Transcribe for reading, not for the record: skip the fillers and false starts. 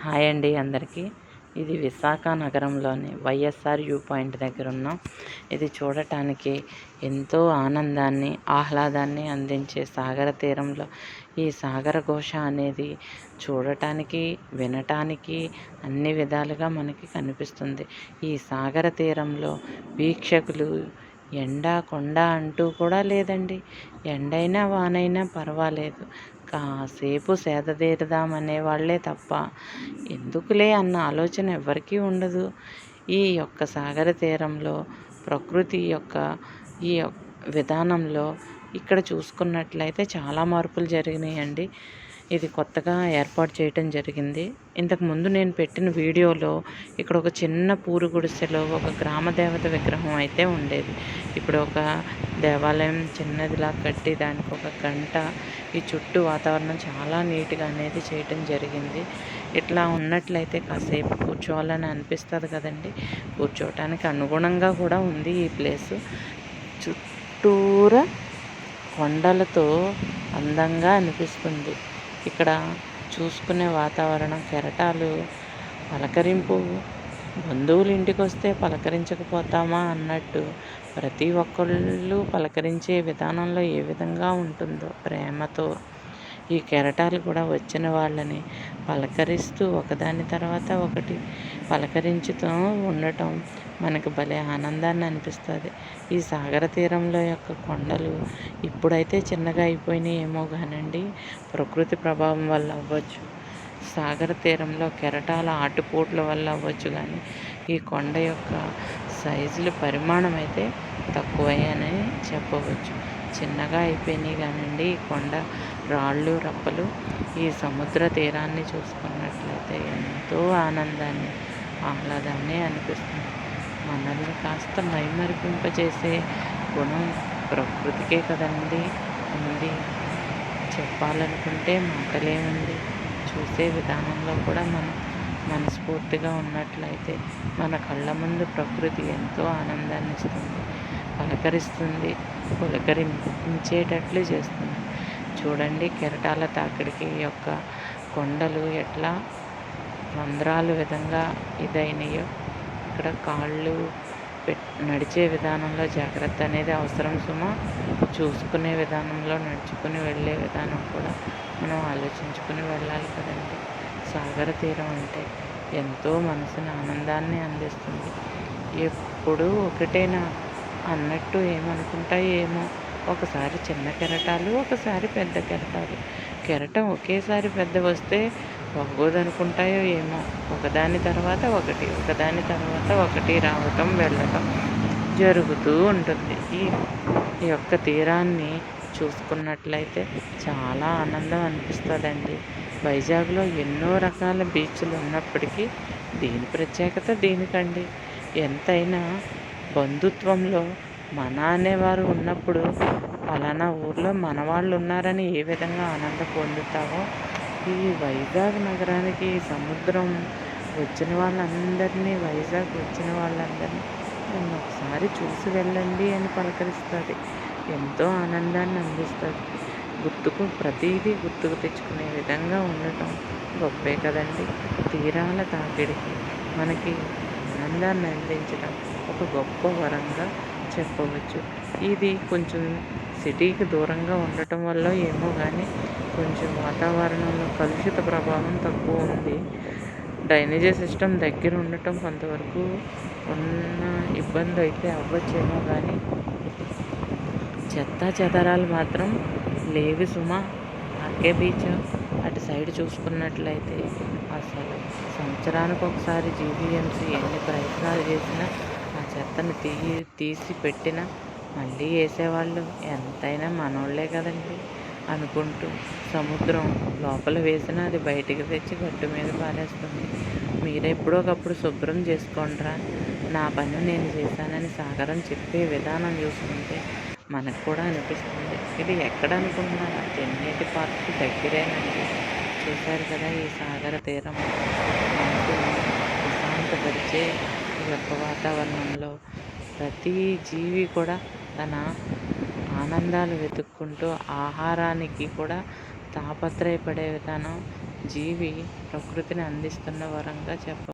Hi అండి అందరికీ. ఇది విశాఖ నగరంలోని వైఎస్ఆర్ వ్యూ పాయింట్ దగ్గర ఉన్నాం. ఇది చూడటానికి ఎంతో ఆనందాన్ని, ఆహ్లాదాన్ని అందించే సాగర తీరంలో ఈ సాగర ఘోష అనేది చూడటానికి, వినటానికి అన్ని విధాలుగా మనకి కనిపిస్తుంది. ఈ సాగర తీరంలో వీక్షకులు ఎండ కొండ అంటూ కూడా లేదండి. ఎండైనా వానైనా పర్వాలేదు, కాసేపు సేద తీరుదామనే వాళ్ళే తప్ప ఎందుకులే అన్న ఆలోచన ఎవరికీ ఉండదు. ఈ యొక్క సాగర తీరంలో ప్రకృతి యొక్క ఈ విధానంలో ఇక్కడ చూసుకున్నట్లయితే చాలా మార్పులు జరిగినాయండి. ఇది కొత్తగా ఏర్పాటు చేయటం జరిగింది. ఇంతకుముందు నేను పెట్టిన వీడియోలో ఇక్కడ ఒక చిన్న పూరు గుడిసెలో ఒక గ్రామ దేవత విగ్రహం అయితే ఉండేది. ఇప్పుడు ఒక దేవాలయం చిన్నదిలా కట్టి దానికి ఒక గంట, ఈ చుట్టూ వాతావరణం చాలా నీట్గా అనేది చేయటం జరిగింది. ఇట్లా ఉన్నట్లయితే కాసేపు కూర్చోవాలని అనిపిస్తుంది కదండి. కూర్చోవటానికి అనుగుణంగా కూడా ఉంది ఈ ప్లేసు. చుట్టూరా కొండలతో అందంగా అనిపిస్తుంది. ఇక్కడ చూసుకునే వాతావరణం, కెరటాలు, పలకరింపు, బంధువులు ఇంటికి వస్తే పలకరించకపోతామా అన్నట్టు ప్రతి ఒక్కళ్ళు పలకరించే విధానంలో ఏ విధంగా ఉంటుందో ప్రేమతో ఈ కెరటాలు కూడా వచ్చిన వాళ్ళని పలకరిస్తూ ఒకదాని తర్వాత ఒకటి పలకరించుతూ ఉండటం మనకు భలే ఆనందాన్ని అనిపిస్తుంది. ఈ సాగర తీరంలో యొక్క కొండలు ఇప్పుడైతే చిన్నగా అయిపోయినాయి ఏమో కానండి, ప్రకృతి ప్రభావం వల్ల అవ్వచ్చు, సాగర తీరంలో కెరటాల ఆటుపోట్ల వల్ల అవ్వచ్చు, కానీ ఈ కొండ యొక్క సైజులు పరిమాణం అయితే తక్కువయ్యాయని చెప్పవచ్చు. చిన్నగా అయిపోయినాయి కానండి ఈ కొండ రాళ్ళు రప్పలు. ఈ సముద్ర తీరాన్ని చూసుకున్నట్లయితే ఎంతో ఆనందాన్ని, ఆహ్లాదాన్ని అనిపిస్తుంది. మనల్ని కాస్త మైమరిపింపజేసే గుణం ప్రకృతికే కదండి ఉంది. చెప్పాలనుకుంటే మాటలేముంది. చూసే విధానంలో కూడా మనం మనస్ఫూర్తిగా ఉన్నట్లయితే మన కళ్ళ ముందు ప్రకృతి ఎంతో ఆనందాన్ని ఇస్తుంది, పలకరిస్తుంది, పులకరించేటట్లు చేస్తుంది. చూడండి కెరటాల తాకిడికి యొక్క కొండలు ఎట్లా రంధ్రాలు విధంగా ఇదైనయో. ఇక్కడ కాళ్ళు నడిచే విధానంలో జాగ్రత్త అనేది అవసరం సుమా. చూసుకునే విధానంలో, నడుచుకుని వెళ్ళే విధానం కూడా మనం ఆలోచించుకుని వెళ్ళాలి కదండి. సాగర తీరం అంటే ఎంతో మనసుని ఆనందాన్ని అందిస్తుంది. ఎప్పుడూ ఒకటేనా అన్నట్టు ఏమనుకుంటాయో ఏమో. ఒకసారి చిన్న కెరటాలు, ఒకసారి పెద్ద కెరటాలు. కెరటం ఒకేసారి పెద్ద వస్తే బాగోదనుకుంటాయో ఏమో. ఒకదాని తర్వాత ఒకటి, ఒకదాని తర్వాత ఒకటి రావటం వెళ్ళటం జరుగుతూ ఉంటుంది. ఈ యొక్క తీరాన్ని చూసుకున్నట్లయితే చాలా ఆనందం అనిపిస్తుందండి. వైజాగ్లో ఎన్నో రకాల బీచ్లు ఉన్నప్పటికీ దీని ప్రత్యేకత దీనికండి. ఎంతైనా బంధుత్వంలో మన అనేవారు ఉన్నప్పుడు పలానా ఊర్లో మన వాళ్ళు ఉన్నారని ఏ విధంగా ఆనందం పొందుతామో, ఈ వైజాగ్ నగరానికి సముద్రం వచ్చిన వాళ్ళందరినీ, వైజాగ్ వచ్చిన వాళ్ళందరినీ నన్ను ఒకసారి చూసి వెళ్ళండి అని పలకరిస్తుంది. ఎంతో ఆనందాన్ని అందిస్తుంది. ప్రతిదీ గుర్తుకు తెచ్చుకునే విధంగా ఉండటం గొప్పే కదండి. తీరాల తాకిడికి మనకి ఆనందాన్ని అందించడం ఒక గొప్ప వరంగా చెప్పవచ్చు. ఇది కొంచెం సిటీకి దూరంగా ఉండటం వల్ల ఏమో కానీ కొంచెం వాతావరణంలో కలుషిత ప్రభావం తక్కువ ఉంది. డ్రైనేజీ సిస్టమ్ దగ్గర ఉండటం కొంతవరకు ఉన్న ఇబ్బంది అయితే అవ్వచ్చేమో, కానీ చెత్త చెదరాలు మాత్రం లేవి సుమా. ఆర్కే బీచ్ అటు సైడ్ చూసుకున్నట్లయితే అసలు సంవత్సరానికి ఒకసారి జీవీఎంసీ ఎన్ని ప్రయత్నాలు చేసినా ఆ చెత్తను తీసి పెట్టినా మళ్ళీ వేసేవాళ్ళు ఎంతైనా మనోళ్ళే కదండి అనుకుంటూ సముద్రం లోపల వేసినా అది బయటికి తెచ్చి గట్టు మీద పారేస్తుంది. మీరెప్పుడోకప్పుడు శుభ్రం చేసుకోండిరా, నా పని నేను చేశానని సాగరం చెప్పే విధానం చూసుకుంటే మనకు కూడా అనిపిస్తుంది. ఇది ఎక్కడ అనుకుంటున్నారా? తెన్నేటి పార్క్ దగ్గరేనండి. చూశారు కదా ఈ సాగర తీరం మనసుని ప్రశాంతపరిచే ఈ యొక్క వాతావరణంలో ప్రతి జీవి కూడా తన ఆనందాలు వెతుక్కుంటూ ఆహారానికి కూడా తాపత్రయపడే విధానం జీవి ప్రకృతిని అందిస్తున్న వరంగా చెప్ప